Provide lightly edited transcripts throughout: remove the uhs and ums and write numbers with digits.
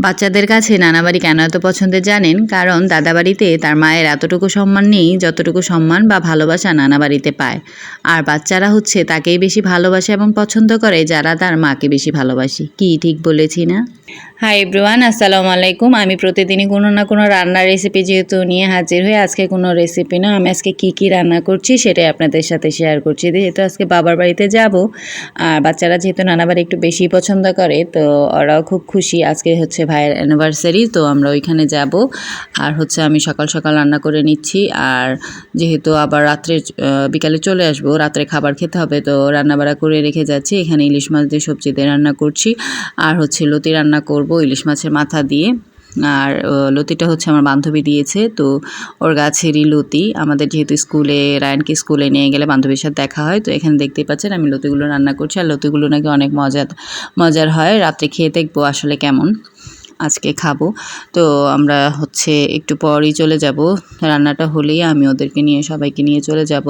বাচ্চাদের কাছে নানাবাড়ি কেন এত পছন্দের জানেন? কারণ দাদাবাড়িতে তার মায়ের এতটুকু সম্মান নেই যতটুকু সম্মান বা ভালোবাসা নানাবাড়িতে পায়। আর বাচ্চারা হচ্ছে তাকেই বেশি ভালোবাসে এবং পছন্দ করে যারা তার মাকে বেশি ভালোবাসে। কি ঠিক বলেছি না? হাই এভরিওয়ান, আসসালামু আলাইকুম। আমি প্রতিদিনই কোনো না কোনো রান্নার রেসিপি যেহেতু নিয়ে হাজির হই, আজকে কোনো রেসিপি না, আমি আজকে কী রান্না করছি সেটাই আপনাদের সাথে শেয়ার করছি। যেহেতু আজকে বাবার বাড়িতে যাব, আর বাচ্চারা যেহেতু নানাবাড়ি একটু বেশি পছন্দ করে, তো ওরাও খুব খুশি। আজকে হচ্ছে ভাইয়ের অ্যানিভার্সারি, তো আমরা ওইখানে যাব। আর হচ্ছে আমি সকাল সকাল রান্না করে নিচ্ছি, আর যেহেতু আবার রাত্রে বিকালে চলে আসবো, রাত্রে খাবার খেতে হবে, তো রান্নাবাড়া করে রেখে যাচ্ছি। এখানে ইলিশ মাছ দিয়ে সবজি দিয়ে রান্না করছি, আর হচ্ছে লতি রান্না করব ইলিশ মাছের মাথা দিয়ে। আর লতিটা হচ্ছে আমার বান্ধবী দিয়েছে, তো ওর গাছেরই লতি। আমাদের যেহেতু স্কুলে রায়ানকে স্কুলে নিয়ে গেলে বান্ধবীর সাথে দেখা হয়, তো এখানে দেখতেই পাচ্ছেন আমি লতিগুলো রান্না করছি। আর লতিগুলো নাকি অনেক মজার হয়, রাত্রে খেয়ে দেখবো আসলে কেমন। আজকে খাবো। তো আমরা হচ্ছে একটু পরই চলে যাব, রান্নাটা হলেই আমি ওদেরকে নিয়ে সবাইকে নিয়ে চলে যাব।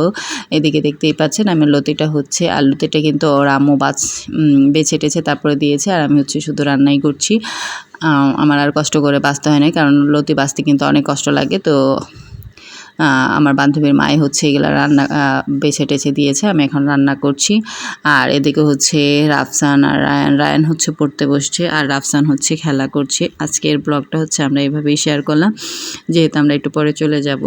এদিকে দেখতেই পাচ্ছেন আমি লতিটা হচ্ছে, আর লতিটা কিন্তু ওর আম্মু বেছে টেছে তারপরে দিয়েছে, আর আমি হচ্ছে শুধু রান্নাই করছি। আমার আর কষ্ট করে বাছতে হয় না, কারণ লতি বাছতে কিন্তু অনেক কষ্ট লাগে। তো আমার বান্ধবীর মায়ে হচ্ছে এগুলো রান্না বেছে টেছে দিয়েছে, আমি এখন রান্না করছি। আর এদিকে হচ্ছে রাফসান আর রায়ান হচ্ছে পড়তে বসছে, আর রাফসান হচ্ছে খেলা করছে। আজকের ব্লগটা হচ্ছে আমরা এভাবেই শেয়ার করলাম, যেহেতু আমরা একটু পরে চলে যাব।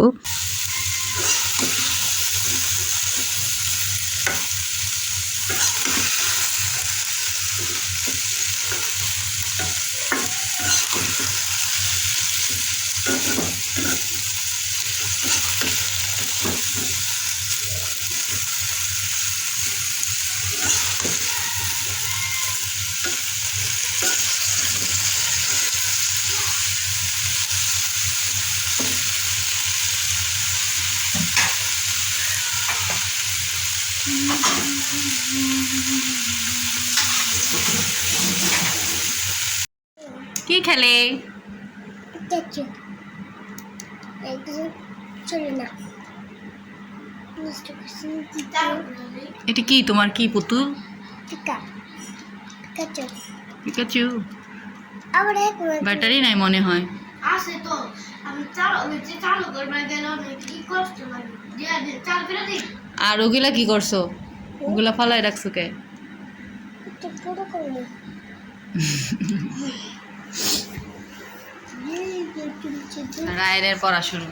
কি খেলে? এটা কি তোমার কি পুতুল? পিকাচু। ব্যাটারি নাই মনে হয়। আছে তো, আমি চালু করবার গেলে কি কষ্ট লাগে। চালু করে দিই। আর ওগুলা কি করছো? ওগুলা ফালাই রাখছো কে? রায়ের পড়া শুরু।